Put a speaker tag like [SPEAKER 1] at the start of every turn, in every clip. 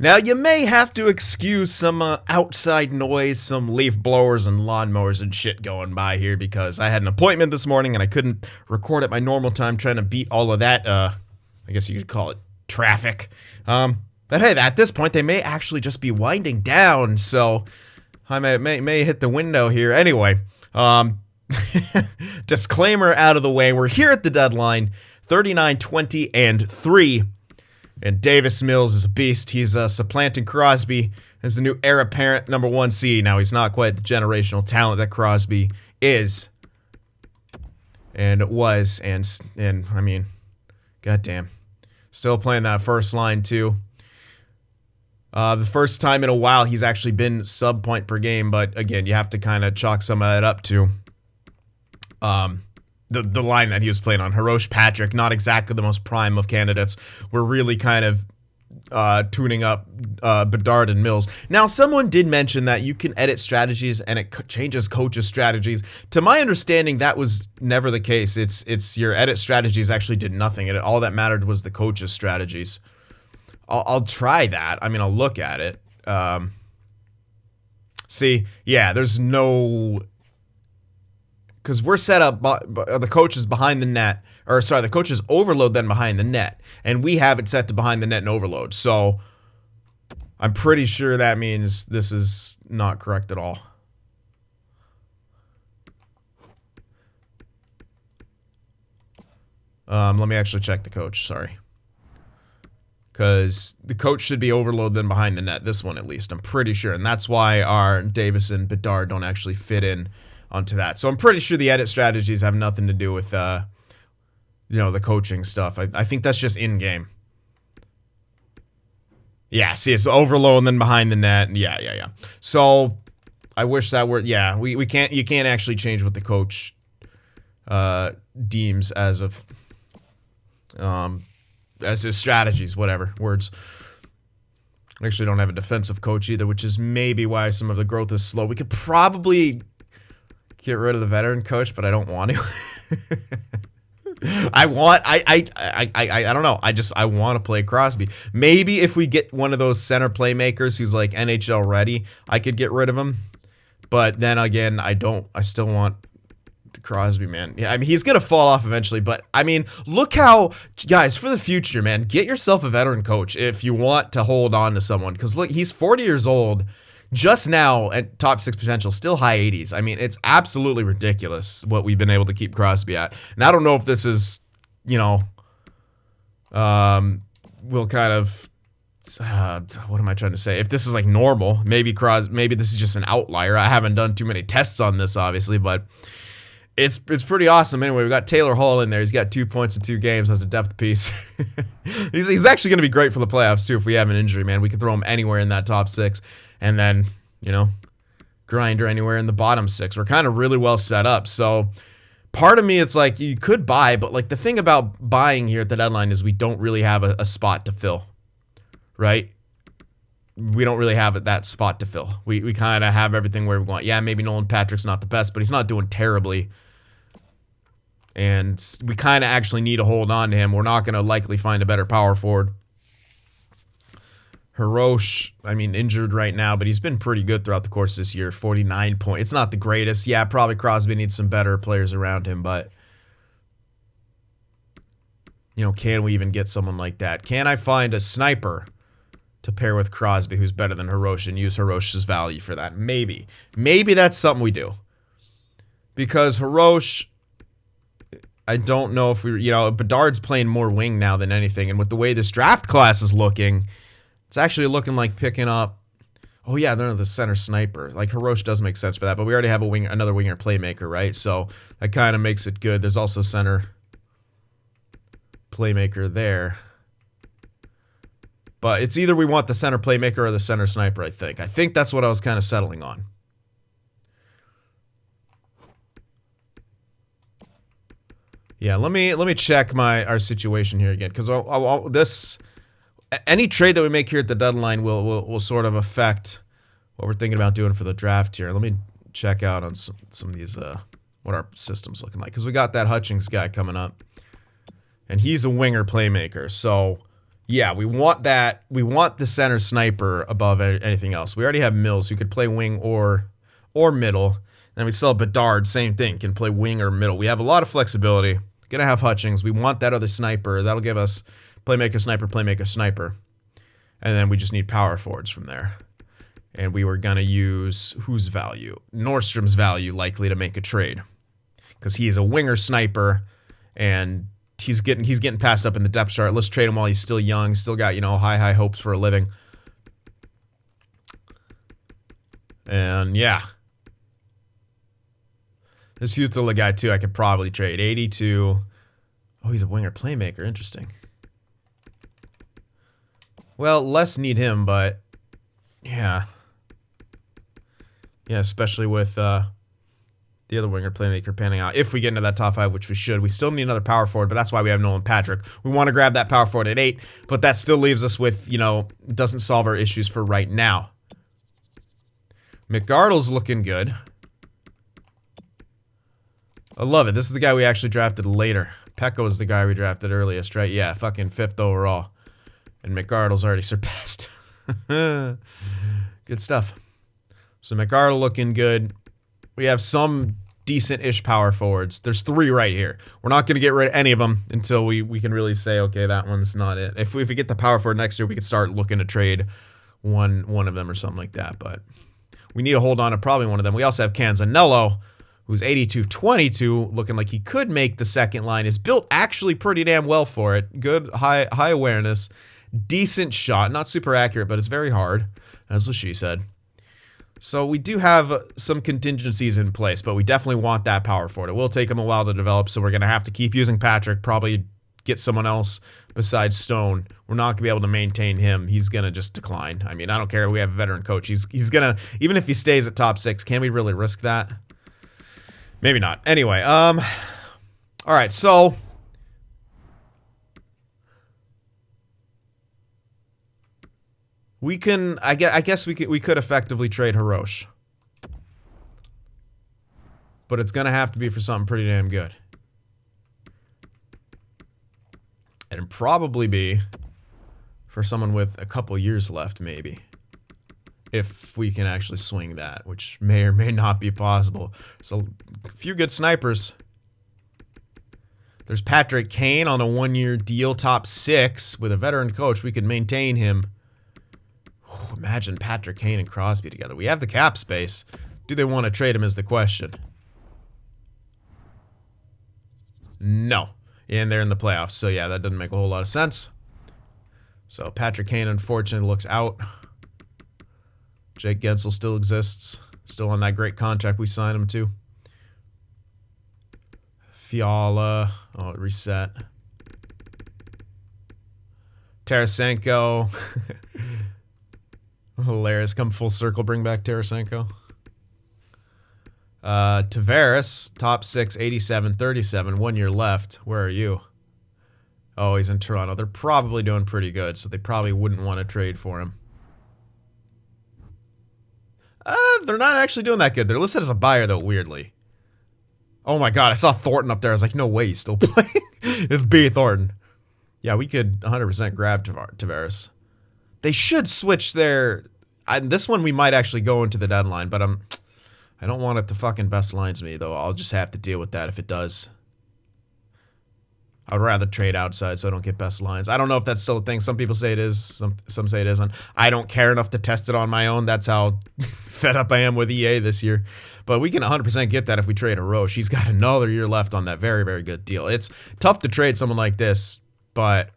[SPEAKER 1] Now, you may have to excuse some outside noise, some leaf blowers and lawnmowers and shit going by here because I had an appointment this morning and I couldn't record at my normal time trying to beat all of that, I guess you could call it traffic. But hey, at this point, they may actually just be winding down, so I may hit the window here. Anyway, disclaimer out of the way. We're here at the deadline, 39-20-3. And Davis Mills is a beast. He's supplanting Crosby as the new heir apparent number 1 seed. Now, he's not quite the generational talent that Crosby is. And was. And I mean, goddamn. Still playing that first line, too. The first time in a while he's actually been sub-point per game. But, again, you have to kind of chalk some of that up to the line that he was playing on. Hirosh, Patrick, not exactly the most prime of candidates. We're really kind of tuning up Bedard and Mills. Now, someone did mention that you can edit strategies and it changes coaches' strategies. To my understanding, that was never the case. It's your edit strategies actually did nothing. All that mattered was the coaches' strategies. I'll try that. I mean, I'll look at it. See, yeah, there's no... Because we're set up, the coach is behind the net, or sorry, the coach is overload then behind the net, and we have it set to behind the net and overload. So I'm pretty sure that means this is not correct at all. Let me actually check the coach, sorry. Because the coach should be overload then behind the net, this one at least, I'm pretty sure. And that's why our Davis and Bedard don't actually fit in onto that. So I'm pretty sure the edit strategies have nothing to do with, the coaching stuff. I think that's just in-game. Yeah, see, it's overload and then behind the net. Yeah. So I wish that were, yeah, you can't actually change what the coach deems as his strategies, whatever, words. I actually don't have a defensive coach either, which is maybe why some of the growth is slow. We could probably get rid of the veteran coach, but I don't want to. I don't know. I want to play Crosby. Maybe if we get one of those center playmakers who's like NHL ready, I could get rid of him. But then again, I still want Crosby, man. Yeah, I mean, he's going to fall off eventually, but I mean, look how, guys, for the future, man, get yourself a veteran coach if you want to hold on to someone. Because look, he's 40 years old. Just now at top 6 potential, still high 80s. I mean, it's absolutely ridiculous what we've been able to keep Crosby at. And I don't know if this is, will kind of, what am I trying to say? If this is like normal, maybe this is just an outlier. I haven't done too many tests on this, obviously, but it's pretty awesome. Anyway, we got Taylor Hall in there. He's got 2 points in 2 games as a depth piece. he's actually going to be great for the playoffs, too, if we have an injury, man. We can throw him anywhere in that top 6. And then, grinder anywhere in the bottom 6. We're kind of really well set up. So part of me, it's like you could buy, but like the thing about buying here at the deadline is we don't really have a spot to fill, right? We don't really have that spot to fill. We kind of have everything where we want. Yeah, maybe Nolan Patrick's not the best, but he's not doing terribly. And we kind of actually need to hold on to him. We're not going to likely find a better power forward. Hirosh, I mean, injured right now, but he's been pretty good throughout the course of this year. 49 points. It's not the greatest. Yeah, probably Crosby needs some better players around him, but, can we even get someone like that? Can I find a sniper to pair with Crosby who's better than Hirosh and use Hirosh's value for that? Maybe. Maybe that's something we do. Because Hirosh, I don't know if Bedard's playing more wing now than anything, and with the way this draft class is looking, it's actually looking like picking up. Oh yeah, they're the center sniper. Like Hirosh does make sense for that, but we already have another winger playmaker, right? So that kind of makes it good. There's also center playmaker there, but it's either we want the center playmaker or the center sniper. I think that's what I was kind of settling on. Yeah, let me check our situation here again, because this. Any trade that we make here at the deadline will sort of affect what we're thinking about doing for the draft here. Let me check out on some of these, what our system's looking like. Because we got that Hutchings guy coming up. And he's a winger playmaker. So Yeah, we want that. We want the center sniper above anything else. We already have Mills, who could play wing or middle. And we still have Bedard, same thing, can play wing or middle. We have a lot of flexibility. Gonna have Hutchings. We want that other sniper. That'll give us playmaker, sniper, playmaker, sniper. And then we just need power forwards from there. And we were gonna use whose value? Nordstrom's value, likely to make a trade. Because he is a winger sniper, and he's getting passed up in the depth chart. Let's trade him while he's still young. Still got, high hopes for a living. And yeah. This Hutala guy, too, I could probably trade. 82. Oh, he's a winger playmaker. Interesting. Well, less need him, but yeah. Yeah, especially with the other winger playmaker panning out. If we get into that top 5, which we should. We still need another power forward, but that's why we have Nolan Patrick. We want to grab that power forward at 8, but that still leaves us with, doesn't solve our issues for right now. McArdle's looking good. I love it. This is the guy we actually drafted later. Pekka was the guy we drafted earliest, right? Yeah, fucking 5th overall. And McArdle's already surpassed. Good stuff. So McArdle looking good. We have some decent-ish power forwards. There's 3 right here. We're not going to get rid of any of them until we can really say, okay, that one's not it. If we get the power forward next year, we could start looking to trade one of them or something like that. But we need to hold on to probably one of them. We also have Canzanello, who's 82-22, looking like he could make the second line. Is built actually pretty damn well for it. Good high awareness, decent shot, not super accurate, but it's very hard. That's what she said. So we do have some contingencies in place, but we definitely want that power forward. It will take him a while to develop, so we're going to have to keep using Patrick, probably get someone else besides Stone. We're not going to be able to maintain him. He's going to just decline. I mean, I don't care. We have a veteran coach. He's going to, even if he stays at top 6, can we really risk that? Maybe not. Anyway, all right, so we can, I guess we could effectively trade Hirosh. But it's going to have to be for something pretty damn good. And probably be for someone with a couple years left, maybe. If we can actually swing that, which may or may not be possible. So, a few good snipers. There's Patrick Kane on a 1-year deal, top 6, with a veteran coach. We could maintain him. Oh, imagine Patrick Kane and Crosby together. We have the cap space. Do they want to trade him is the question. No. And they're in the playoffs. So, yeah, that doesn't make a whole lot of sense. So, Patrick Kane, unfortunately, looks out. Jake Gensel still exists. Still on that great contract we signed him to. Fiala. Oh, it reset. Tarasenko. Hilarious. Come full circle, bring back Tarasenko. Tavares, top 6, 87, 37. 1 year left. Where are you? Oh, he's in Toronto. They're probably doing pretty good, so they probably wouldn't want to trade for him. They're not actually doing that good. They're listed as a buyer, though, weirdly. Oh my god, I saw Thornton up there. I was like, no way he's still playing. It's B. Thornton. Yeah, we could 100% grab Tavares. They should switch their... this one we might actually go into the deadline, but I don't want it to fucking best lines me, though. I'll just have to deal with that if it does. I would rather trade outside so I don't get best lines. I don't know if that's still a thing. Some people say it is. Some say it isn't. I don't care enough to test it on my own. That's how fed up I am with EA this year. But we can 100% get that if we trade a Roche. He's got another year left on that very, very good deal. It's tough to trade someone like this, but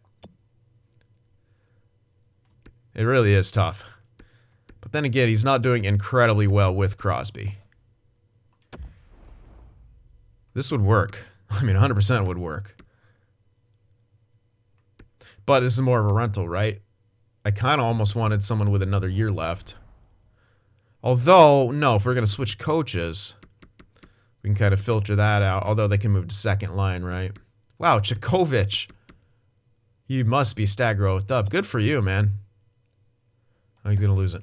[SPEAKER 1] it really is tough. But then again, he's not doing incredibly well with Crosby. This would work. I mean, 100% would work. But this is more of a rental, right? I kind of almost wanted someone with another year left. Although, no, if we're going to switch coaches, we can kind of filter that out. Although they can move to second line, right? Wow, Chikovic. You must be stat growth up. Good for you, man. Oh, he's going to lose it.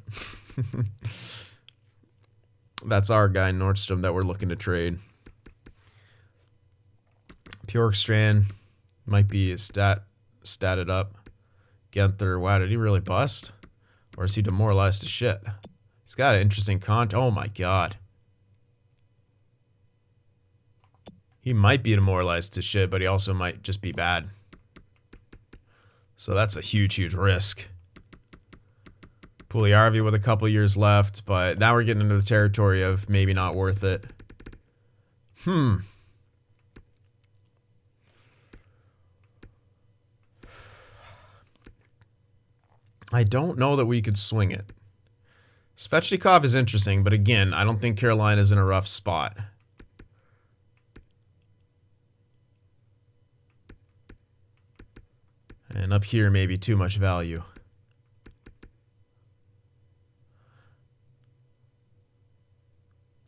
[SPEAKER 1] That's our guy, Nordstrom, that we're looking to trade. Bjorkstrand might be statted up. Genther. Wow, did he really bust? Or is he demoralized to shit? He's got an interesting oh my god. He might be demoralized to shit, but he also might just be bad. So that's a huge, huge risk. Puljujärvi with a couple years left, but now we're getting into the territory of maybe not worth it. I don't know that we could swing it. Svechnikov is interesting, but again, I don't think Carolina's in a rough spot. And up here, maybe too much value.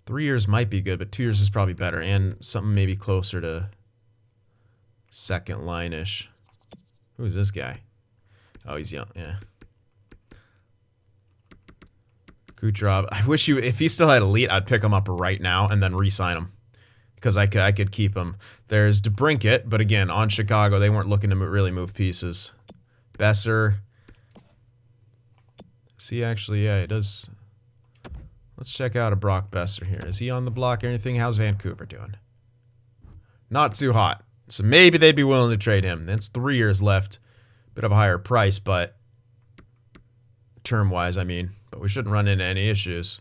[SPEAKER 1] Three years might be good, but 2 years is probably better. And something maybe closer to second line-ish. Who's this guy? Oh, he's young, yeah. Kucherov. I wish if he still had elite, I'd pick him up right now and then re-sign him. Because I could keep him. There's DeBrincat, but again, on Chicago, they weren't looking to really move pieces. Besser. See, actually, yeah, he does. Let's check out a Brock Besser here. Is he on the block or anything? How's Vancouver doing? Not too hot. So maybe they'd be willing to trade him. That's 3 years left. Bit of a higher price, but term-wise, I mean. But we shouldn't run into any issues.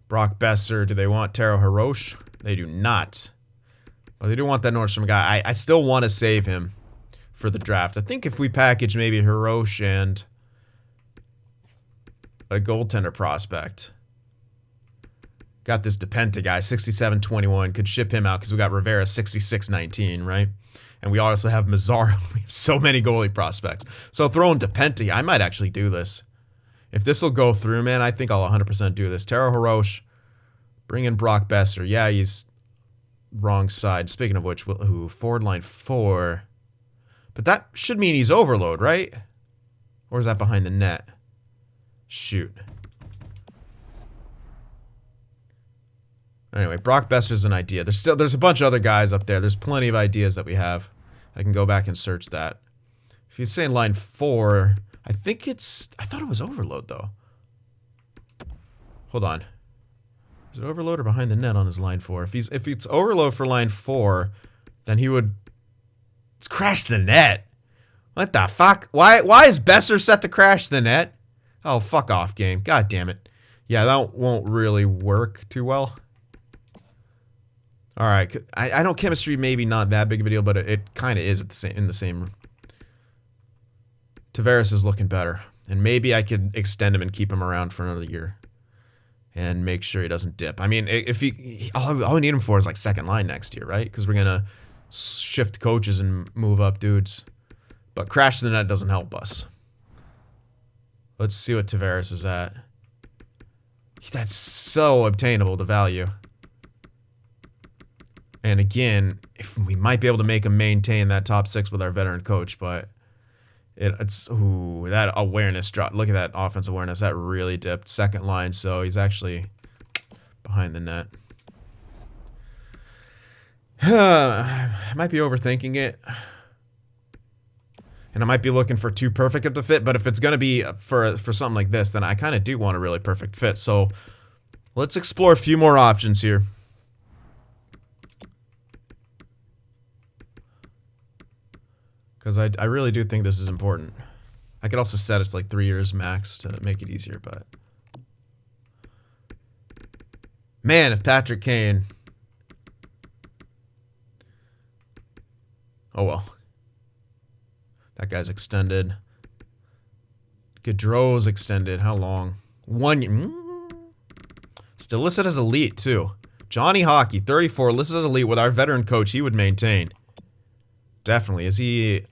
[SPEAKER 1] Brock Besser. Do they want Taro Hirosh? They do not. But they do want that Nordstrom guy. I still want to save him for the draft. I think if we package maybe Hirosh and a goaltender prospect. Got this DePenta guy, 67-21. Could ship him out because we got Rivera, 66-19, right? And we also have Mazzaro. We have so many goalie prospects. So throwing DePenta, I might actually do this. If this will go through, man, I think I'll 100% do this. Taro Hirosh. Bring in Brock Besser. Yeah, he's wrong side. Speaking of which, forward line 4. But that should mean he's overload, right? Or is that behind the net? Shoot. Anyway, Brock Besser's an idea. There's a bunch of other guys up there. There's plenty of ideas that we have. I can go back and search that. If he's saying line 4, I thought it was overload though. Hold on. Is it overload or behind the net on his line 4? If it's overload for line 4, then he would. It's crash the net. What the fuck? Why is Besser set to crash the net? Oh, fuck off, game. God damn it. Yeah, that won't really work too well. All right, I know chemistry maybe not that big of a deal, but it kind of is in the same. Tavares is looking better, and maybe I could extend him and keep him around for another year. And make sure he doesn't dip. I mean, if all we need him for is like second line next year, right? Because we're gonna shift coaches and move up dudes. But crash the net doesn't help us. Let's see what Tavares is at. That's so obtainable, the value. And again, if we might be able to make him maintain that top 6 with our veteran coach, but it's that awareness drop. Look at that offense awareness. That really dipped. Second line, so he's actually behind the net. I might be overthinking it. And I might be looking for too perfect of the fit, but if it's going to be for something like this, then I kind of do want a really perfect fit. So let's explore a few more options here. Because I really do think this is important. I could also set it to like 3 years max to make it easier, but... Man, if Patrick Kane... Oh well. That guy's extended. Gaudreau's extended. How long? 1 year. Still listed as elite, too. Johnny Hockey, 34, listed as elite with our veteran coach. He would maintain. Definitely. Is he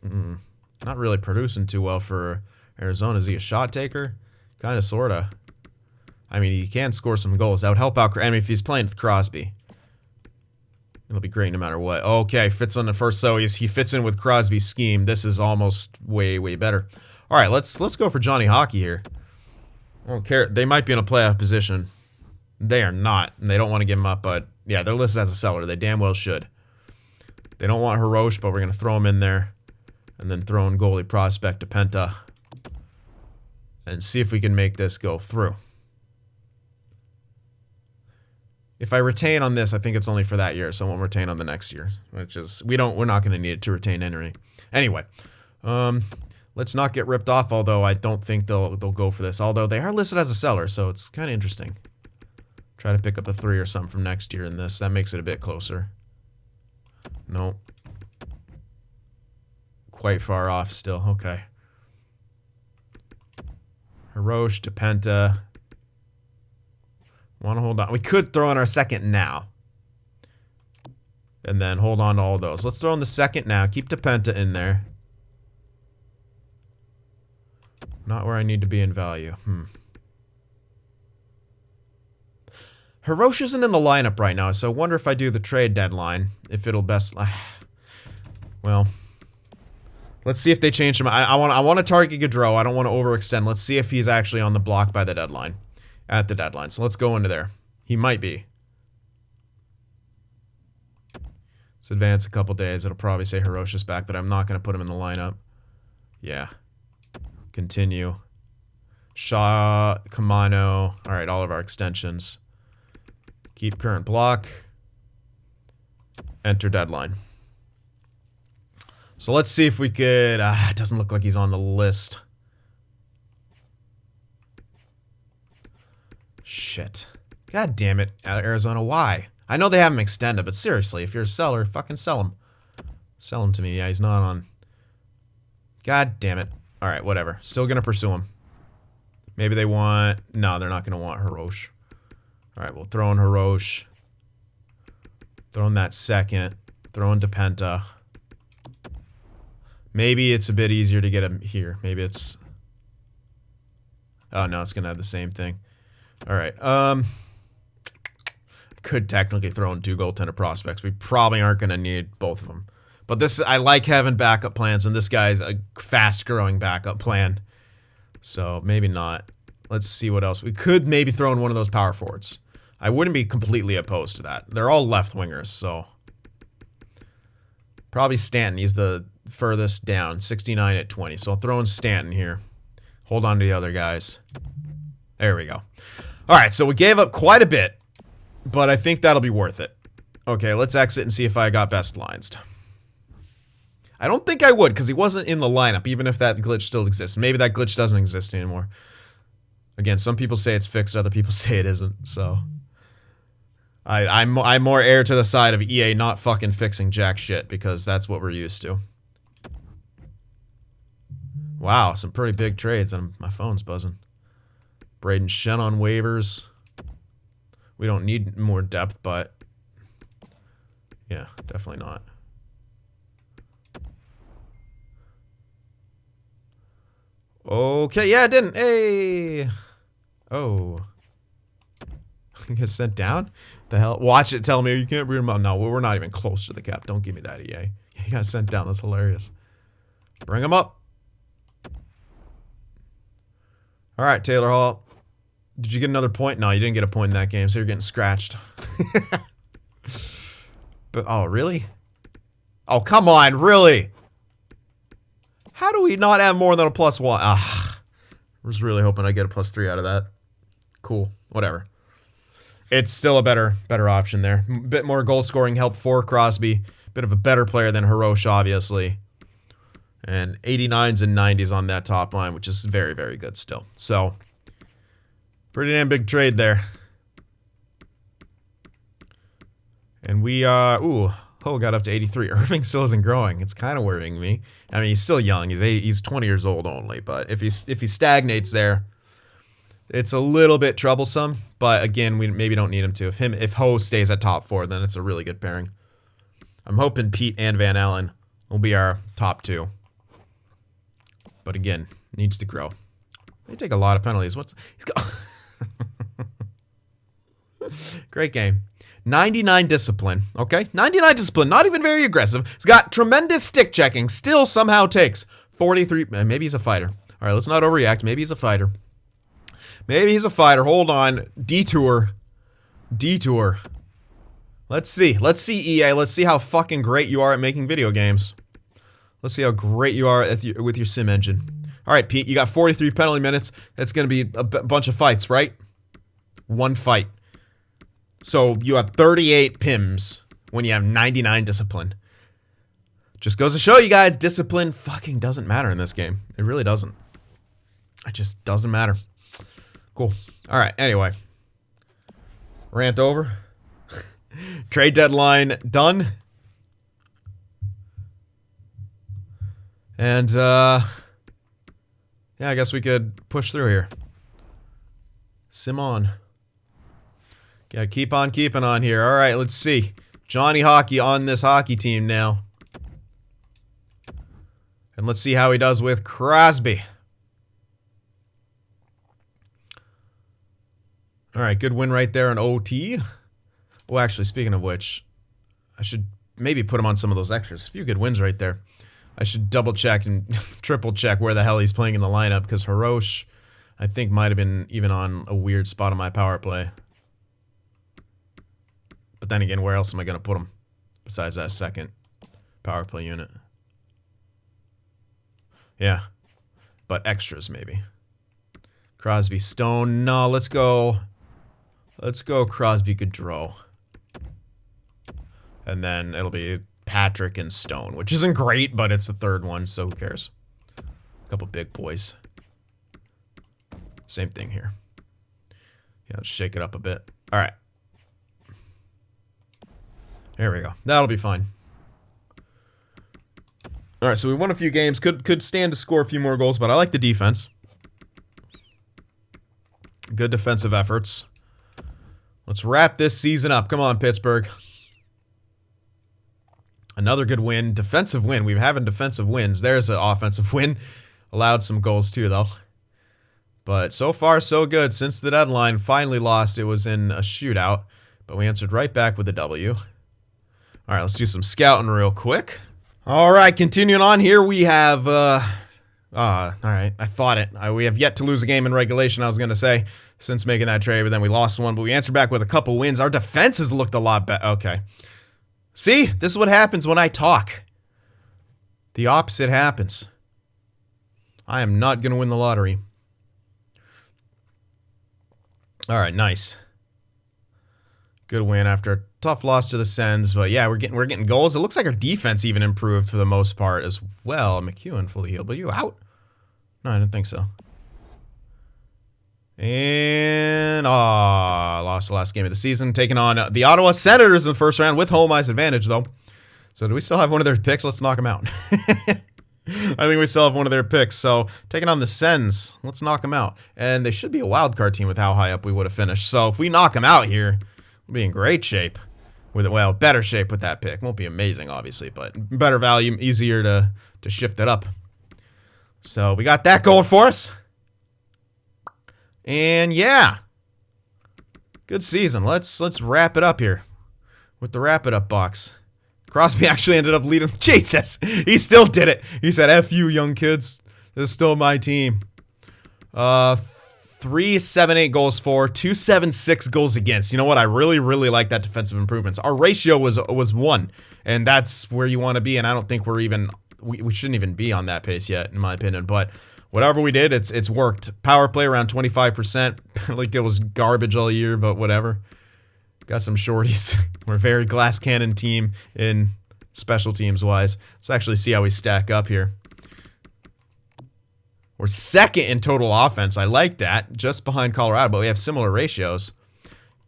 [SPEAKER 1] not really producing too well for Arizona? Is he a shot taker? Kind of, sort of. I mean, he can score some goals. That would help out. I mean, if he's playing with Crosby, it'll be great no matter what. Okay, fits on the first. So he fits in with Crosby's scheme. This is almost way, way better. All right, let's go for Johnny Hockey here. I don't care. They might be in a playoff position. They are not, and they don't want to give him up. But yeah, they're listed as a seller. They damn well should. They don't want Hirosh, but we're going to throw him in there. And then throw in goalie prospect to Penta. And see if we can make this go through. If I retain on this, I think it's only for that year, so I won't retain on the next year. Which is, we're not going to need it to retain anyway. Anyway, let's not get ripped off, although I don't think they'll go for this. Although they are listed as a seller, so it's kind of interesting. Try to pick up a 3 or something from next year in this. That makes it a bit closer. Nope. Quite far off still. Okay. Hirosh to Penta. Want to hold on. We could throw in our second now. And then hold on to all those. Let's throw in the second now. Keep the Penta in there. Not where I need to be in value. Hirosh isn't in the lineup right now, so I wonder if I do the trade deadline, if it'll best... Well... Let's see if they change him. I want to target Gaudreau. I don't want to overextend. Let's see if he's actually on the block by the deadline. At the deadline. So let's go into there. He might be. Let's advance a couple days. It'll probably say Hirosh is back, but I'm not going to put him in the lineup. Yeah. Continue. Shaw, Kamano. All right, all of our extensions. Keep current block. Enter deadline. So let's see if we could... it doesn't look like he's on the list. Shit. God damn it, Arizona. Why? I know they have him extended, but seriously, if you're a seller, fucking sell him. Sell him to me. Yeah, he's not on... God damn it. Alright, whatever. Still gonna pursue him. Maybe they want... No, they're not gonna want Hirosh. Alright, we'll throw in Hirosh. Throw in that second. Throw in Penta. Maybe it's a bit easier to get him here. Maybe it's... Oh, no, it's going to have the same thing. All right. Could technically throw in 2 goaltender prospects. We probably aren't going to need both of them. But this, I like having backup plans, and this guy's a fast-growing backup plan. So maybe not. Let's see what else. We could maybe throw in one of those power forwards. I wouldn't be completely opposed to that. They're all left wingers, so... Probably Stanton. He's the furthest down. 69 at 20. So I'll throw in Stanton here. Hold on to the other guys. There we go. All right, so we gave up quite a bit, but I think that'll be worth it. Okay, let's exit and see if I got best lines. I don't think I would, because he wasn't in the lineup, even if that glitch still exists. Maybe that glitch doesn't exist anymore. Again, some people say it's fixed, other people say it isn't, so... I'm more err to the side of EA not fucking fixing jack shit, because that's what we're used to. Wow, some pretty big trades, and my phone's buzzing. Braden Shen on waivers. We don't need more depth, but... Yeah, definitely not. Okay, yeah, it didn't. Hey! Oh. Get sent down? The hell? Watch it tell me you can't read them out. No, we're not even close to the cap. Don't give me that, EA. He got sent down. That's hilarious. Bring him up. All right, Taylor Hall. Did you get another point? No, you didn't get a point in that game, so you're getting scratched. But oh, really? Oh, come on, really? How do we not have more than a +1? Ah, I was really hoping I get a +3 out of that. Cool, whatever. It's still a better option there. A bit more goal scoring help for Crosby. Bit of a better player than Hirosh, obviously. And 89s and 90s on that top line, which is very, very good still. So, pretty damn big trade there. And we, Ho got up to 83. Irving still isn't growing. It's kind of worrying me. I mean, he's still young. He's 20 years old only. But if he stagnates there, it's a little bit troublesome. But again, we maybe don't need him to. If Ho stays at top 4, then it's a really good pairing. I'm hoping Pete and Van Allen will be our top 2. But again, needs to grow. They take a lot of penalties. He's got great game. 99 discipline. Okay, 99 discipline. Not even very aggressive. He's got tremendous stick checking. Still somehow takes 43. Maybe he's a fighter. All right, let's not overreact. Maybe he's a fighter. Maybe he's a fighter. Hold on. Detour. Let's see. Let's see, EA. Let's see how fucking great you are at making video games. Let's see how great you are with your sim engine. All right, Pete, you got 43 penalty minutes. That's going to be a bunch of fights, right? One fight. So you have 38 PIMs when you have 99 discipline. Just goes to show you guys, discipline fucking doesn't matter in this game. It really doesn't. It just doesn't matter. Cool. All right, anyway. Rant over. Trade deadline done. And, yeah, I guess we could push through here. Sim on. Gotta keep on keeping on here. All right, let's see. Johnny Hockey on this hockey team now. And let's see how he does with Crosby. All right, good win right there in OT. Well, actually, speaking of which, I should maybe put him on some of those extras. A few good wins right there. I should double check and triple check where the hell he's playing in the lineup, because Hirosh, I think, might have been even on a weird spot on my power play. But then again, where else am I going to put him besides that second power play unit? Yeah, but extras maybe. Crosby, Stone. No, let's go. Let's go Crosby, Gaudreau. And then it'll be Patrick and Stone, which isn't great, but it's the third one, so who cares? A couple big boys. Same thing here. Yeah, let's shake it up a bit. All right. There we go. That'll be fine. All right, so we won a few games. Could stand to score a few more goals, but I like the defense. Good defensive efforts. Let's wrap this season up. Come on, Pittsburgh. Another good win. Defensive win. We've having defensive wins. There's an offensive win. Allowed some goals too, though. But so far, so good. Since the deadline, finally lost. It was in a shootout, but we answered right back with a W. All right, let's do some scouting real quick. All right, continuing on here, we have, all right, I thought it. We have yet to lose a game in regulation, I was going to say, since making that trade, but then we lost one, but we answered back with a couple wins. Our defense has looked a lot better. Okay. See, this is what happens when I talk. The opposite happens. I am not going to win the lottery. All right, nice. Good win after a tough loss to the Sens, but yeah, we're getting goals. It looks like our defense even improved for the most part as well. McEwen fully healed, but you out? No, I didn't think so. And lost the last game of the season, taking on the Ottawa Senators in the first round with home ice advantage, though. So do we still have one of their picks? Let's knock them out. I think we still have one of their picks. So taking on the Sens, let's knock them out. And they should be a wild card team with how high up we would have finished. So if we knock them out here, we'll be in great shape. Well, better shape with that pick. Won't be amazing, obviously, but better value, easier to shift it up. So we got that going for us. And yeah, good season. Let's wrap it up here with the wrap it up box. Crosby actually ended up leading. Jesus, he still did it. He said, "F you, young kids. This is still my team." 378 goals for, 276 goals against. You know what? I really like that defensive improvements. Our ratio was 1, and that's where you want to be. And I don't think we're even we shouldn't even be on that pace yet, in my opinion. But whatever we did, it's worked. Power play around 25%. Like it was garbage all year, but whatever. Got some shorties. We're a very glass cannon team in special teams wise. Let's actually see how we stack up here. We're second in total offense. I like that. Just behind Colorado, but we have similar ratios.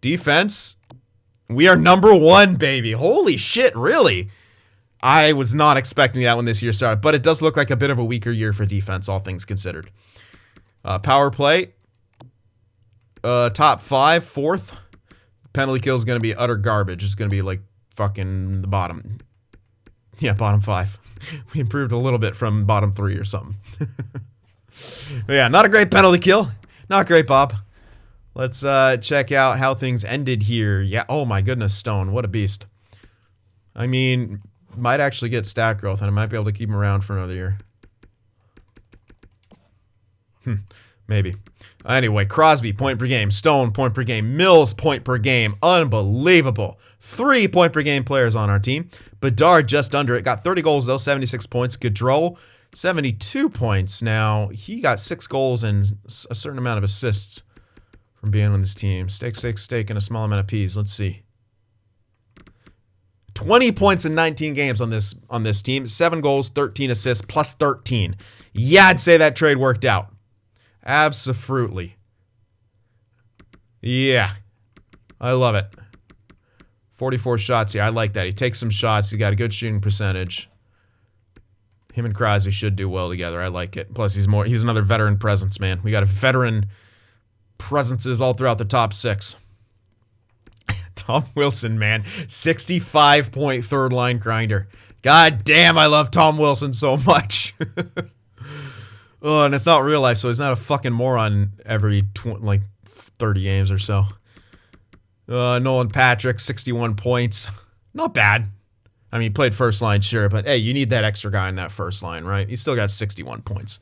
[SPEAKER 1] Defense, we are number 1, baby. Holy shit, really? I was not expecting that when this year started, but it does look like a bit of a weaker year for defense, all things considered. Power play, top 5, 4th. Penalty kill is going to be utter garbage. It's going to be like fucking the bottom. Yeah, bottom 5. We improved a little bit from bottom 3 or something. But yeah, not a great penalty kill. Not great, Bob. Let's check out how things ended here. Yeah, oh my goodness, Stone. What a beast. I mean, might actually get stat growth, and I might be able to keep him around for another year. Maybe. Anyway, Crosby, point per game. Stone, point per game. Mills, point per game. Unbelievable. 3 point per game players on our team. Bedard just under it. Got 30 goals, though, 76 points. Gaudreau, 72 points. Now, he got 6 goals and a certain amount of assists from being on this team. Steak, and a small amount of peas. Let's see. 20 points in 19 games on this team. 7 goals, 13 assists, plus 13. Yeah, I'd say that trade worked out. Absolutely. Yeah. I love it. 44 shots here. I like that. He takes some shots. He got a good shooting percentage. Him and Crosby should do well together. I like it. Plus, he's another veteran presence, man. We got a veteran presences all throughout the top 6. Tom Wilson, man. 65-point third-line grinder. God damn, I love Tom Wilson so much. Oh, and it's not real life, so he's not a fucking moron every 30 games or so. Nolan Patrick, 61 points. Not bad. I mean, he played first line, sure, but hey, you need that extra guy in that first line, right? He still got 61 points.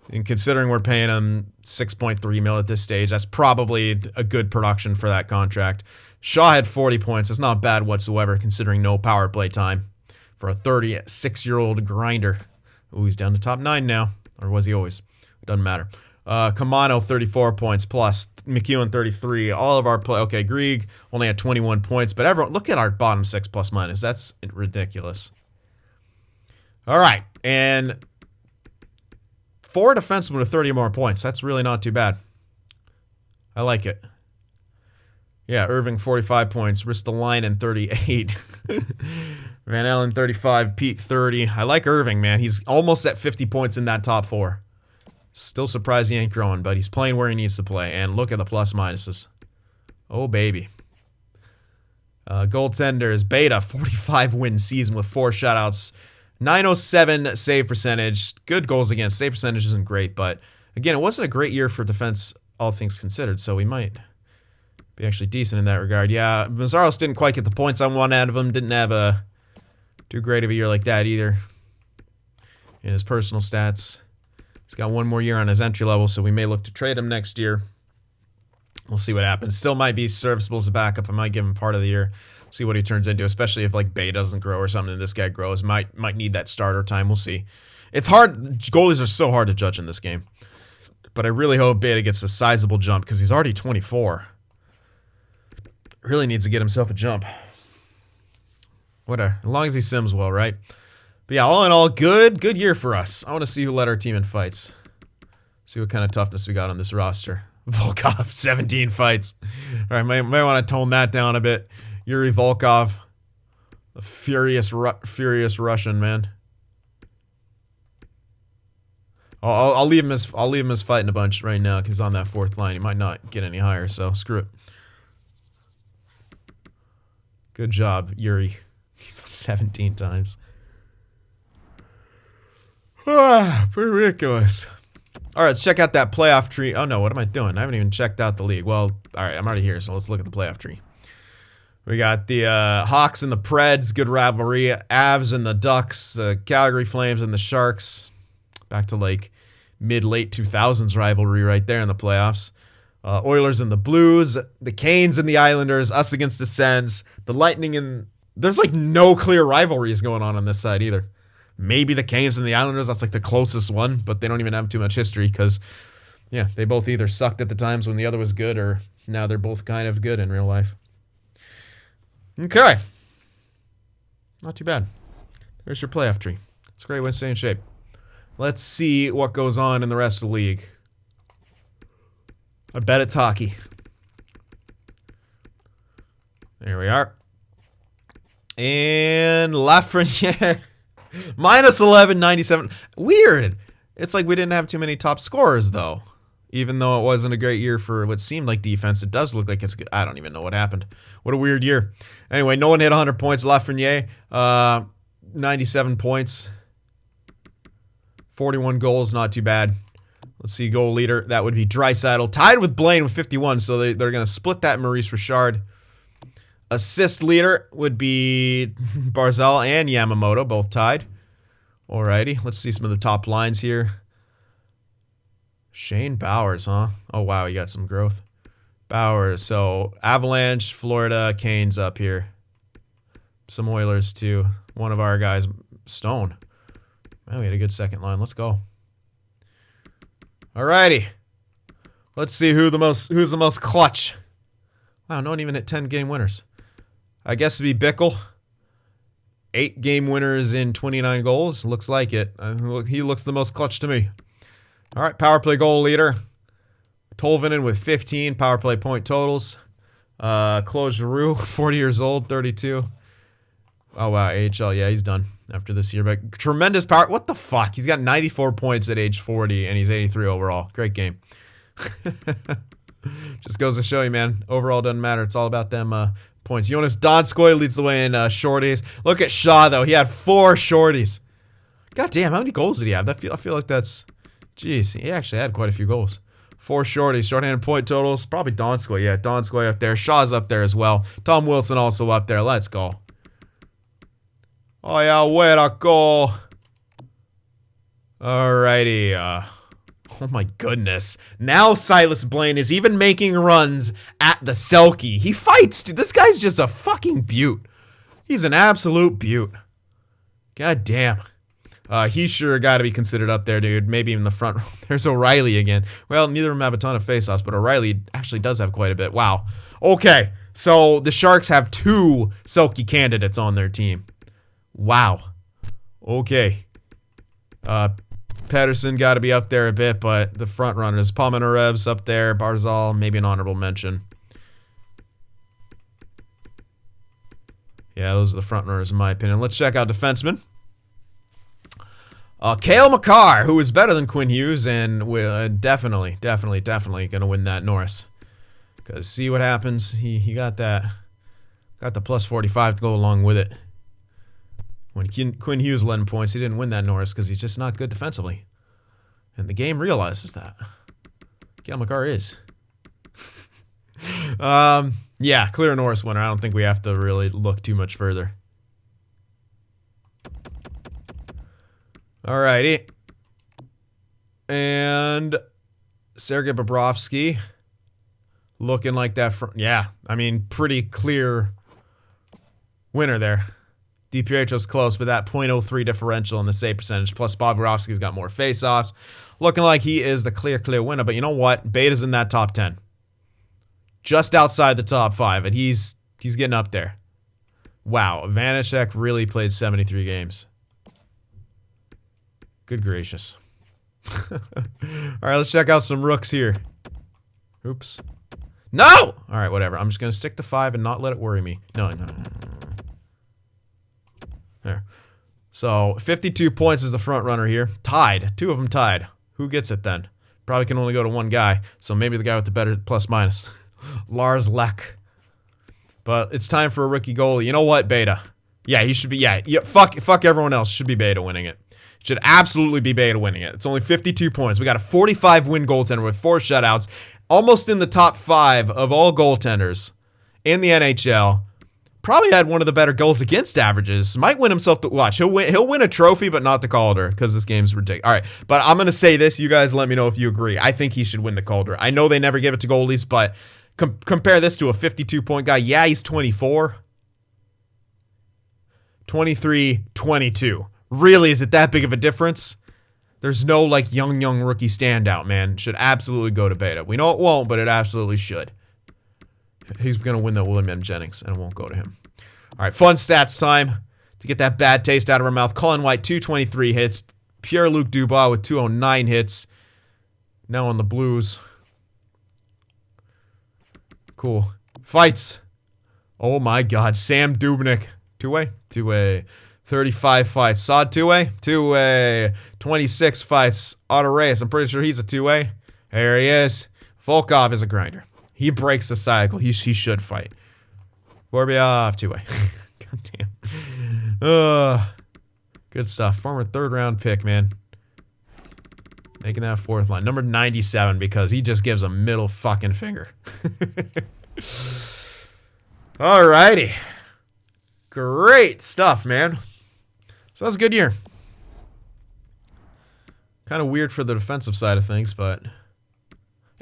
[SPEAKER 1] And considering we're paying him $6.3 million at this stage, that's probably a good production for that contract. Shaw had 40 points. That's not bad whatsoever, considering no power play time for a 36-year-old grinder. Ooh, he's down to top 9 now. Or was he always? It doesn't matter. Kamano, 34 points plus. McEwen, 33. All of our play. Okay, Grieg only had 21 points. But everyone, look at our bottom 6 plus minus. That's ridiculous. All right. And 4 defensemen with 30 or more points. That's really not too bad. I like it. Yeah, Irving, 45 points. Ristolainen, 38. Van Allen, 35. Pete, 30. I like Irving, man. He's almost at 50 points in that top 4. Still surprised he ain't growing, but he's playing where he needs to play. And look at the plus minuses. Oh, baby. Goaltenders, Beta, 45-win season with 4 shutouts. 907 save percentage. Good goals against. Save percentage isn't great, but again, it wasn't a great year for defense, all things considered, so we might be actually decent in that regard. Yeah, Mazzaros didn't quite get the points I want out of him. Didn't have a too great of a year like that either in his personal stats. He's got 1 more year on his entry level, so we may look to trade him next year. We'll see what happens. Still might be serviceable as a backup. I might give him part of the year. See what he turns into, especially if like Bay doesn't grow or something and this guy grows. Might need that starter time. We'll see. It's hard. Goalies are so hard to judge in this game. But I really hope Beta gets a sizable jump because he's already 24. Really needs to get himself a jump. Whatever. As long as he sims well, right? But yeah, all in all, good year for us. I want to see who led our team in fights. See what kind of toughness we got on this roster. Volkov, 17 fights. All right, might want to tone that down a bit. Yuri Volkov, the furious Russian, man. I'll leave him as fighting a bunch right now because he's on that 4th line. He might not get any higher, so screw it. Good job, Yuri. 17 times. Pretty ridiculous. All right, let's check out that playoff tree. Oh, no, what am I doing? I haven't even checked out the league. Well, all right, I'm already here, so let's look at the playoff tree. We got the Hawks and the Preds, good rivalry. Avs and the Ducks, the Calgary Flames and the Sharks. Back to like mid-late 2000s rivalry right there in the playoffs. Oilers and the Blues, the Canes and the Islanders, us against the Sens, the Lightning and... There's like no clear rivalries going on this side either. Maybe the Canes and the Islanders, that's like the closest one, but they don't even have too much history because, yeah, they both either sucked at the times when the other was good or now they're both kind of good in real life. Okay. Not too bad. There's your playoff tree. It's a great way to stay in shape. Let's see what goes on in the rest of the league. I bet it's hockey. There we are. And Lafreniere, minus 11, 97. Weird. It's like we didn't have too many top scorers, though. Even though it wasn't a great year for what seemed like defense, it does look like it's good. I don't even know what happened. What a weird year. Anyway, no one hit 100 points. Lafreniere, 97 points. 41 goals, not too bad. Let's see, goal leader. That would be Draisaitl. Tied with Blaine with 51, so they're going to split that. Maurice Richard. Assist leader would be Barzal and Yamamoto, both tied. Alrighty, let's see some of the top lines here. Shane Bowers, huh? Oh, wow, he got some growth. Bowers. So, Avalanche, Florida, Canes up here. Some Oilers, too. One of our guys, Stone. Man, we had a good second line. Let's go. Alrighty. Let's see who's the most clutch. Wow, no one even hit 10-game winners. I guess it'd be Bickle. 8-game winners in 29 goals. Looks like it. He looks the most clutch to me. All right, power play goal leader. Tolvanen with 15 power play point totals. Claude Giroux, 40 years old, 32. Oh, wow, AHL. Yeah, he's done after this year. But tremendous power. What the fuck? He's got 94 points at age 40, and he's 83 overall. Great game. Just goes to show you, man. Overall doesn't matter. It's all about them points. Jonas Donskoy leads the way in shorties. Look at Shaw, though. He had 4 shorties. God damn, how many goals did he have? I feel like that's... Jeez, he actually had quite a few goals. 4 shorties, shorthanded point totals. Probably Donskoy. Yeah, Donskoy up there. Shaw's up there as well. Tom Wilson also up there. Let's go. Oh, yeah, way to go. Alrighty. Oh, my goodness. Now Silas Blaine is even making runs at the Selkie. He fights, dude. This guy's just a fucking beaut. He's an absolute beaut. God damn. He sure got to be considered up there, dude. Maybe even the front. There's O'Reilly again. Well, neither of them have a ton of faceoffs, but O'Reilly actually does have quite a bit. Wow. Okay, so the Sharks have 2 Selkie candidates on their team. Wow. Okay. Pedersen got to be up there a bit, but the front runners, Palmanarev's up there, Barzal, maybe an honorable mention. Yeah, those are the front runners in my opinion. Let's check out defensemen. Cale Makar, who is better than Quinn Hughes, and will definitely going to win that Norris. Because see what happens. He got that. Got the plus 45 to go along with it. When Quinn Hughes led in points, he didn't win that Norris because he's just not good defensively. And the game realizes that. Cale Makar is. Yeah, clear Norris winner. I don't think we have to really look too much further. Alrighty. And Sergei Bobrovsky looking like that. Yeah, I mean, pretty clear winner there. DiPietro's close, but that .03 differential in the save percentage. Plus, Bobrovsky's got more faceoffs. Looking like he is the clear winner. But you know what? Beta's in that top 10. Just outside the top 5, and he's getting up there. Wow, Vanacek really played 73 games. Good gracious. All right, let's check out some rooks here. Oops. No! All right, whatever. I'm just going to stick to 5 and not let it worry me. No. There. So, 52 points is the front runner here. Tied. 2 of them tied. Who gets it then? Probably can only go to one guy. So maybe the guy with the better plus minus. Lars Leck. But it's time for a rookie goalie. You know what, Beta? Yeah, he should be. Yeah. Fuck everyone else. Should be Beta winning it. Should absolutely be Beta winning it. It's only 52 points. We got a 45-win goaltender with 4 shutouts. Almost in the top 5 of all goaltenders in the NHL. Probably had one of the better goals against averages. Might win himself the watch. He'll win a trophy, but not the Calder because this game's ridiculous. All right, but I'm gonna say this. You guys, let me know if you agree. I think he should win the Calder. I know they never give it to goalies, but compare this to a 52-point guy. Yeah, he's 24. 23, 22. Really, is it that big of a difference? There's no like young rookie standout, man. Should absolutely go to Beta. We know it won't, but it absolutely should. He's going to win the William M. Jennings, and it won't go to him. All right, fun stats time to get that bad taste out of our mouth. Colin White, 223 hits. Pierre-Luc Dubois with 209 hits. Now on the Blues. Cool. Fights. Oh, my God. Sam Dubnyk. Two-way? Two-way. 35 fights. Saad two-way? Two-way. 26 fights. Otto Reyes. I'm pretty sure he's a two-way. There he is. Volkov is a grinder. He breaks the cycle. He should fight. Gorbachev, two-way. God damn. Good stuff. Former 3rd-round pick, man. Making that 4th line. Number 97 because he just gives a middle fucking finger. Alrighty. Great stuff, man. So that was a good year. Kind of weird for the defensive side of things, but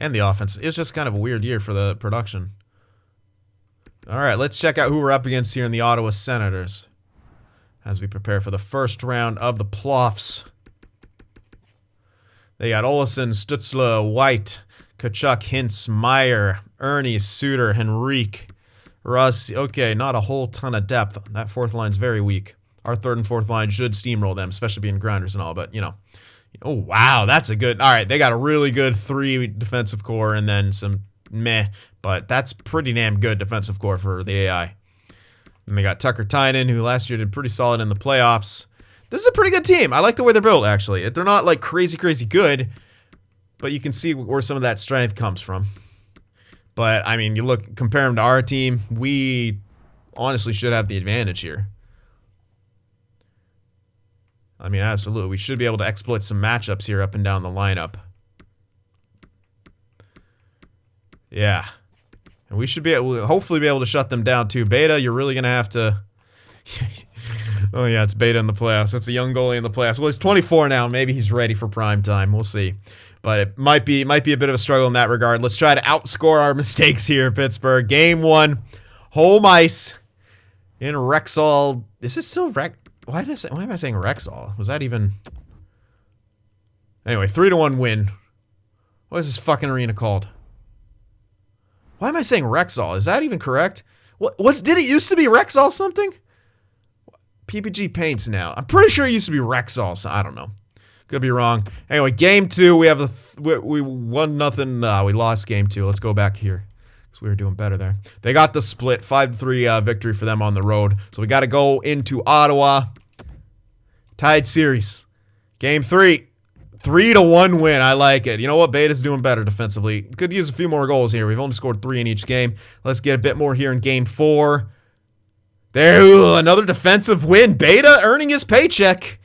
[SPEAKER 1] And the offense. It's just kind of a weird year for the production. All right, let's check out who we're up against here in the Ottawa Senators as we prepare for the first round of the playoffs. They got Olsen, Stutzla, White, Kachuk, Hintz, Meyer, Ernie, Suter, Henrique, Russ. Okay, not a whole ton of depth. That fourth line's very weak. Our third and fourth line should steamroll them, especially being grinders and all, but, you know. Oh, wow, that's a good... All right, they got a really good 3 defensive core and then some meh, but that's pretty damn good defensive core for the AI. And they got Tucker Tynan, who last year did pretty solid in the playoffs. This is a pretty good team. I like the way they're built, actually. They're not, like, crazy, crazy good, but you can see where some of that strength comes from. But, I mean, you look, compare them to our team, we honestly should have the advantage here. I mean, absolutely. We should be able to exploit some matchups here up and down the lineup. Yeah. And we should be able, hopefully be able to shut them down too. Beta, you're really going to have to... Oh, yeah, it's Beta in the playoffs. That's a young goalie in the playoffs. Well, he's 24 now. Maybe he's ready for prime time. We'll see. But it might be a bit of a struggle in that regard. Let's try to outscore our mistakes here, Pittsburgh. Game 1. Home ice in Rexall. Is it still why am I saying Rexall? Was that even... Anyway, 3-1 win. What is this fucking arena called? Why am I saying Rexall? Is that even correct? Did it used to be Rexall something? PPG Paints now. I'm pretty sure it used to be Rexall, so I don't know. Could be wrong. Anyway, game 2, we have we won nothing. We lost game 2. Let's go back here because we were doing better there. They got the split 5-3 victory for them on the road. So we got to go into Ottawa. Tied series. Game 3. 3-1 win. I like it. You know what? Beta's doing better defensively. Could use a few more goals here. We've only scored 3 in each game. Let's get a bit more here in game 4. There, another defensive win. Beta earning his paycheck.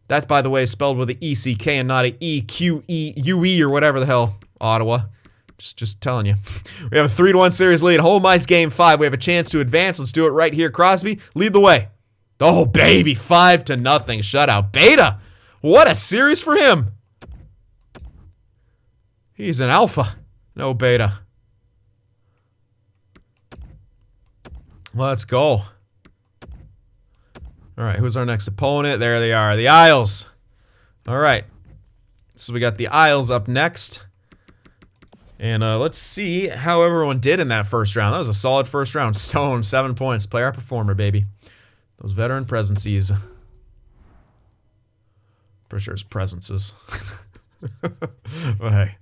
[SPEAKER 1] That, by the way, is spelled with an E-C-K and not an E-Q-E-U-E or whatever the hell. Ottawa. Just telling you. We have a 3-1 series lead. Home ice game 5. We have a chance to advance. Let's do it right here. Crosby, lead the way. Oh, baby. 5-0 shutout. Beta. What a series for him. He's an alpha. No beta. Let's go. All right, who's our next opponent? There they are, the Isles. All right, so we got the Isles up next. And let's see how everyone did in that first round. That was a solid first round. Stone, 7 points. Player performer, baby. Those veteran presences. Pretty sure it's presences. But hey.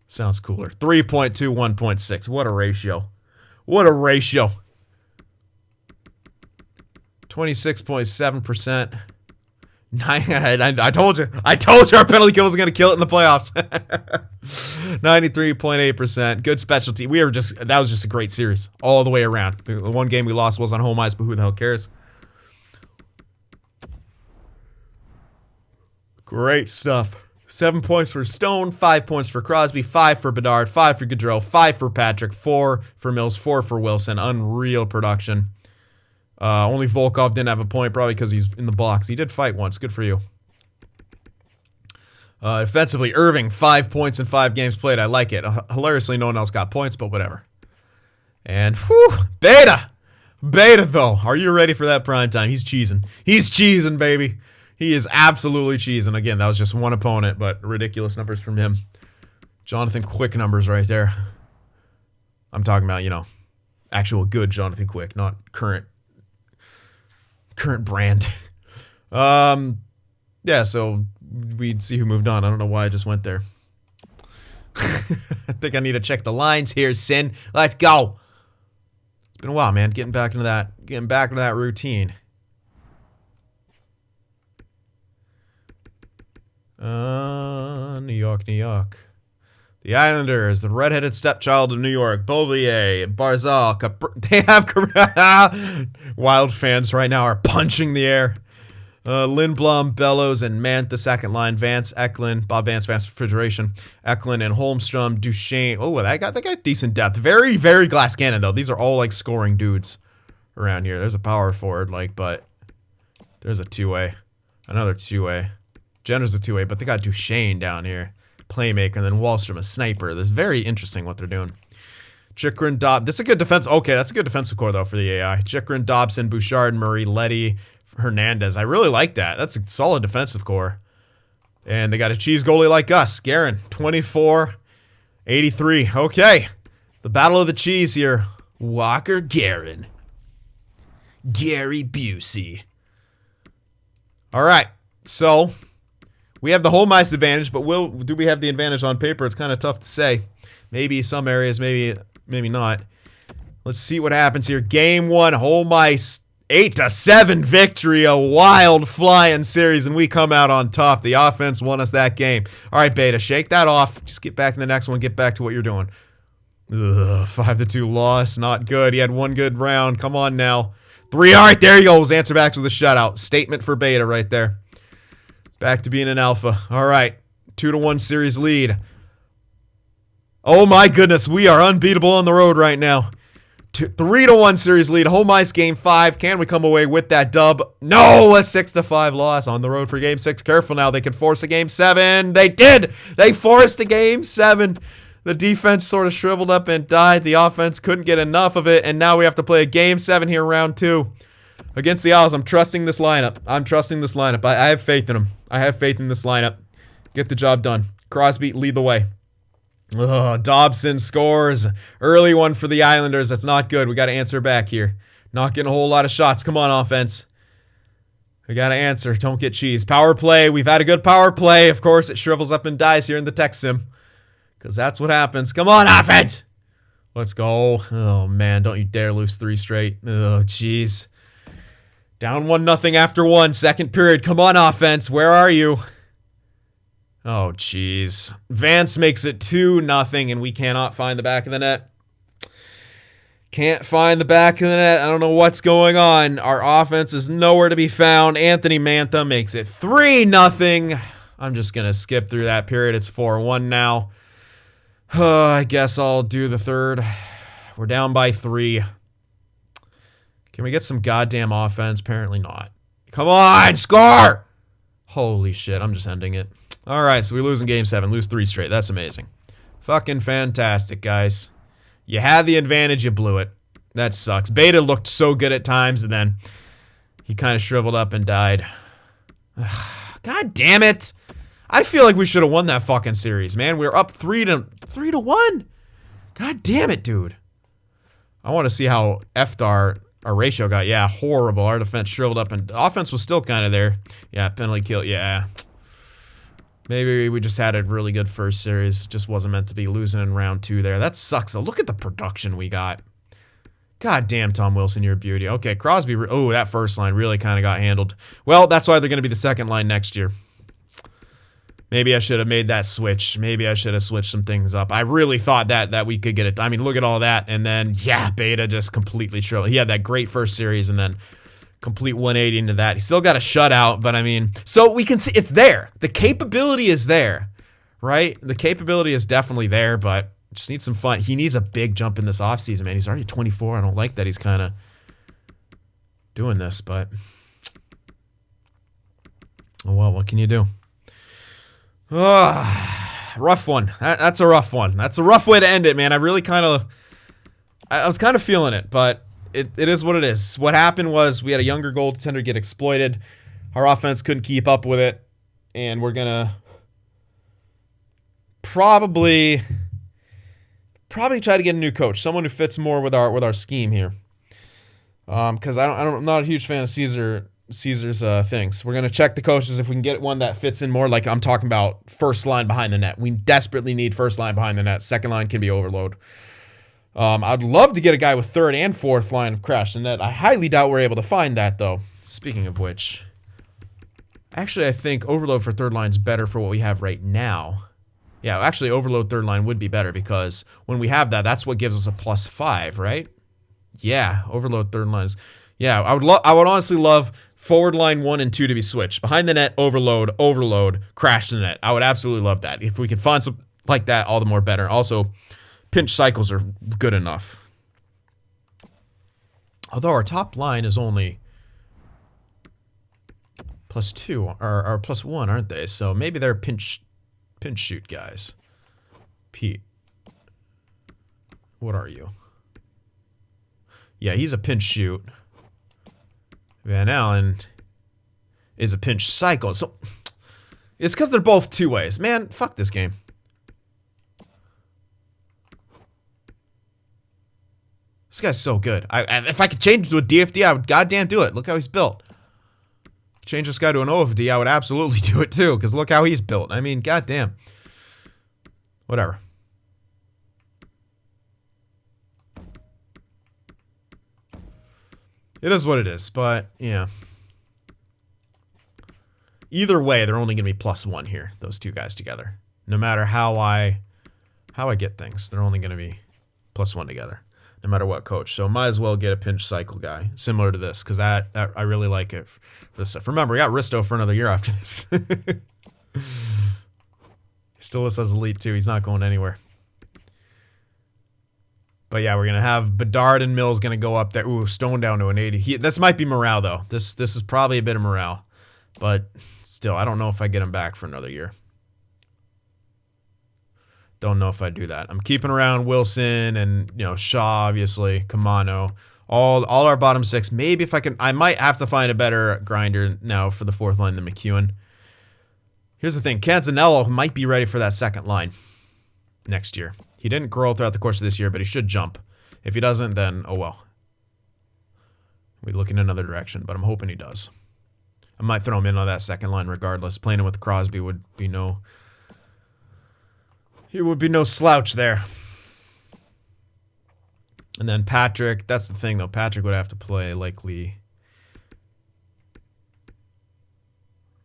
[SPEAKER 1] Sounds cooler. 3.2, 1.6. What a ratio. What a ratio. 26.7%. I told you. I told you our penalty kill was going to kill it in the playoffs. 93.8%. Good specialty. That was just a great series all the way around. The one game we lost was on home ice, but who the hell cares? Great stuff. 7 points for Stone, 5 points for Crosby, 5 for Bedard, 5 for Gaudreau, 5 for Patrick, 4 for Mills, 4 for Wilson. Unreal production. Only Volkov didn't have a point, probably because he's in the box. He did fight once. Good for you. Offensively, Irving, 5 points in 5 games played. I like it. Hilariously, no one else got points, but whatever. And, whew, Beta. Beta, though. Are you ready for that prime time? He's cheesing. He's cheesing, baby. He is absolutely cheesing. Again, that was just one opponent, but ridiculous numbers from him. Jonathan Quick numbers right there. I'm talking about, you know, actual good Jonathan Quick, not current brand. Yeah, so we'd see who moved on. I don't know why I just went there. I think I need to check the lines here, Sin. Let's go. It's been a while, man. Getting back into that routine. New York, New York. The Islanders, the redheaded stepchild of New York, Beauvillier, Barzal, they have Wild fans right now are punching the air. Lindblom, Bellows, and Mant, the second line. Vance, Eklund, Bob Vance, Vance Refrigeration, Eklund, and Holmstrom, Duchesne. Oh, that got decent depth. Very, very glass cannon, though. These are all, like, scoring dudes around here. There's a power forward, like, but there's a two-way. Another two-way. Jenner's a two-way, but they got Duchesne down here. playmaker, and then Wallstrom a sniper. That's very interesting what they're doing. Chikrin, Dob. This is a good defense. Okay, that's a good defensive core, though, for the AI. Chikrin, Dobson, Bouchard, Murray, Letty, Hernandez. I really like that. That's a solid defensive core. And they got a cheese goalie like us. Guerin, 24, 83. Okay. The battle of the cheese here. Walker Guerin. Gary Busey. All right. So, we have the home ice advantage, but do we have the advantage on paper? It's kind of tough to say. Maybe some areas, maybe not. Let's see what happens here. Game 1, home ice, 8-7 victory, a wild flying series, and we come out on top. The offense won us that game. All right, Beta, shake that off. Just get back in the next one. Get back to what you're doing. 5-2 loss, not good. He had one good round. Come on now. 3, all right, there he goes. Answer back with a shutout. Statement for Beta right there. Back to being an alpha. All right, 2-1 series lead. Oh my goodness, we are unbeatable on the road right now. 3-1 series lead. Home ice game 5. Can we come away with that dub? No, a 6-5 loss on the road for game 6. Careful now, they could force a game 7. They did. They forced a game 7. The defense sort of shriveled up and died. The offense couldn't get enough of it, and now we have to play a game 7 here, round 2 against the Owls. I'm trusting this lineup. I have faith in them. I have faith in this lineup. Get the job done. Crosby, lead the way. Dobson scores. Early one for the Islanders. That's not good. We got to answer back here. Not getting a whole lot of shots. Come on, offense. We got to answer. Don't get cheese. Power play. We've had a good power play. Of course, it shrivels up and dies here in the tech sim. Because that's what happens. Come on, offense. Let's go. Oh, man. Don't you dare lose 3 straight. Oh, jeez. Down 1-0 after 1. Second period. Come on, offense. Where are you? Oh, jeez. Vance makes it 2-0, and we cannot find the back of the net. Can't find the back of the net. I don't know what's going on. Our offense is nowhere to be found. Anthony Mantha makes it 3-0. I'm just going to skip through that period. It's 4-1 now. I guess I'll do the third. We're down by 3. Can we get some goddamn offense? Apparently not. Come on, score! Holy shit, I'm just ending it. All right, so we lose in game 7. Lose 3 straight. That's amazing. Fucking fantastic, guys. You had the advantage, you blew it. That sucks. Beta looked so good at times, and then he kind of shriveled up and died. God damn it. I feel like we should have won that fucking series, man. We were up 3-1. God damn it, dude. I want to see how our ratio got. Yeah, horrible. Our defense shriveled up, and offense was still kind of there. Yeah, penalty kill. Yeah. Maybe we just had a really good first series. Just wasn't meant to be losing in round 2 there. That sucks, though. Look at the production we got. God damn, Tom Wilson, you're a beauty. Okay, Crosby. Oh, that first line really kind of got handled. Well, that's why they're going to be the second line next year. Maybe I should have made that switch. Maybe I should have switched some things up. I really thought that we could get it. I mean, look at all that. And then, yeah, Beta just completely shriveled. He had that great first series and then complete 180 into that. He still got a shutout, but I mean, so we can see it's there. The capability is there, right? The capability is definitely there, but just needs some fun. He needs a big jump in this offseason, man. He's already 24. I don't like that he's kind of doing this, but oh well, what can you do? Rough one. That's a rough one. That's a rough way to end it, man. I really I was kind of feeling it, but it is what it is. What happened was we had a younger goaltender get exploited. Our offense couldn't keep up with it, and we're gonna probably try to get a new coach, someone who fits more with our scheme here. Because I'm not a huge fan of Caesar's things. We're gonna check the coaches if we can get one that fits in more. Like I'm talking about first line behind the net. We desperately need first line behind the net. Second line can be overload. I'd love to get a guy with third and fourth line of crash the net. I highly doubt we're able to find that though. Speaking of which, actually I think overload for third line is better for what we have right now. Yeah, actually overload third line would be better because when we have that, that's what gives us a +5, right? Yeah, overload third lines. Yeah, I would honestly love forward line 1 and 2 to be switched. Behind the net, overload, crash the net. I would absolutely love that. If we could find something like that, all the more better. Also, pinch cycles are good enough. Although our top line is only +2 or +1, aren't they? So maybe their pinch Pinch shoot, guys. Pete. What are you? Yeah, he's a pinch shoot. Van Allen is a pinch cycle. So it's because they're both two ways. Man, fuck this game. This guy's so good. If I could change to a DFD, I would goddamn do it. Look how he's built. Change this guy to an OFD, I would absolutely do it too, because look how he's built. I mean, goddamn. Whatever. It is what it is, but yeah. Either way, they're only going to be +1 here, those two guys together. No matter how I get things, they're only going to be +1 together, no matter what coach. So might as well get a pinch cycle guy, similar to this, because that I really like it for this stuff. Remember, we got Risto for another year after this. Still lists as elite too. He's not going anywhere. But yeah, we're gonna have Bedard and Mills gonna go up there. Ooh, Stone down to an 80. This might be morale though. This is probably a bit of morale, but still, I don't know if I get him back for another year. Don't know if I do that. I'm keeping around Wilson and Shaw, obviously, Kamano, all our bottom 6. Maybe if I can, I might have to find a better grinder now for the 4th line than McEwen. Here's the thing: Canzanello might be ready for that 2nd line next year. He didn't grow throughout the course of this year, but he should jump. If he doesn't, then oh well. We look in another direction, but I'm hoping he does. I might throw him in on that 2nd line regardless. Playing him with Crosby would be no... He would be no slouch there. And then Patrick, that's the thing though. Patrick would have to play likely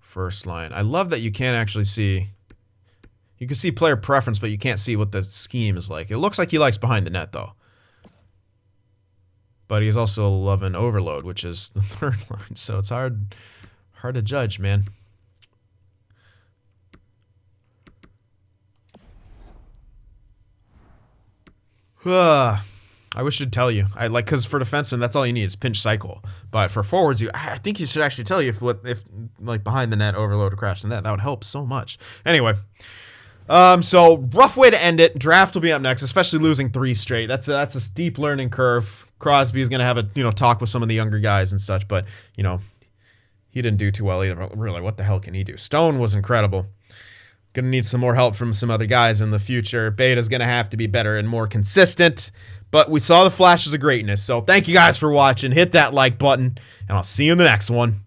[SPEAKER 1] first line. I love that you can't actually see... You can see player preference, but you can't see what the scheme is like. It looks like he likes behind the net, though. But he's also loving overload, which is the 3rd line. So it's hard to judge, man. I wish I'd tell you. Because for defensemen, that's all you need is pinch cycle. But for forwards, I think you should actually tell you if like behind the net, overload or crash the net. That would help so much. Anyway. So rough way to end it. Draft will be up next, especially losing 3 straight. That's a steep learning curve. Crosby is going to have a talk with some of the younger guys and such, but he didn't do too well either. Really, what the hell can he do? Stone was incredible. Going to need some more help from some other guys in the future. Beta's going to have to be better and more consistent, but we saw the flashes of greatness. So thank you guys for watching. Hit that like button, and I'll see you in the next one.